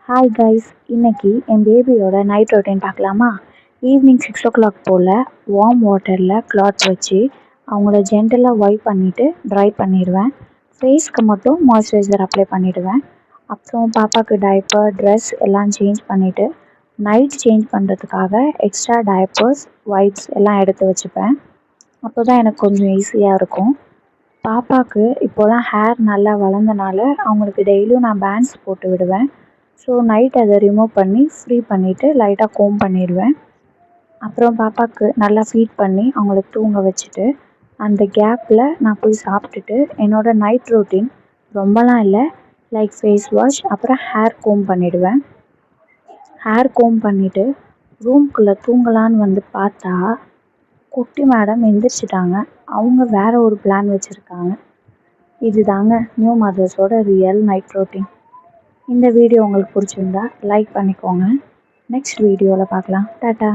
Hi guys, இன்னைக்கு என் பேபியோட night routine பார்க்கலாமா? ஈவினிங் 6 o'clock போல் வார்ம் வாட்டரில் கிளாத் வச்சு அவங்கள ஜென்டலாக வைப் பண்ணிவிட்டு ட்ரை பண்ணிடுவேன். ஃபேஸ்க்கு மட்டும் மாய்ஸ்சரைசர் அப்ளை பண்ணிவிடுவேன். அப்புறம் பாப்பாவுக்கு டைப்பர், ட்ரெஸ் எல்லாம் சேஞ்ச் பண்ணிவிட்டு நைட் சேஞ்ச் பண்ணுறதுக்காக எக்ஸ்ட்ரா டைப்பர்ஸ், வைப்ஸ் எல்லாம் எடுத்து வச்சுப்பேன். அப்போ தான் எனக்கு கொஞ்சம் ஈஸியாக இருக்கும். பாப்பாவுக்கு இப்போலாம் ஹேர் நல்லா வளர்ந்தனால அவங்களுக்கு டெய்லியும் நான் பேண்ட்ஸ் போட்டு விடுவேன். ஸோ நைட் அதை ரிமூவ் பண்ணி ஃப்ரீ பண்ணிவிட்டு லைட்டாக கோம் பண்ணிடுவேன். அப்புறம் பாப்பாவுக்கு நல்லா ஃபீட் பண்ணி அவங்கள தூங்க வச்சுட்டு அந்த கேப்பில் நான் போய் சாப்பிட்டுட்டு என்னோடய நைட் ரொட்டீன் ரொம்பலாம் இல்லை, லைக் ஃபேஸ் வாஷ், அப்புறம் ஹேர் கோம் பண்ணிவிடுவேன். ஹேர் கோம் பண்ணிவிட்டு ரூம்குள்ளே தூங்கலான்னு வந்து பார்த்தா குட்டி மேடம் எந்திரிச்சிட்டாங்க. அவங்க வேறு ஒரு பிளான் வச்சுருக்காங்க. இது தாங்க நியூ மதர்ஸோட ரியல் நைட் ரொட்டீன். இந்த வீடியோ உங்களுக்கு பிடிச்சிருந்தா லைக் பண்ணிக்கோங்க. நெக்ஸ்ட் வீடியோவில் பார்க்கலாம். டாட்டா.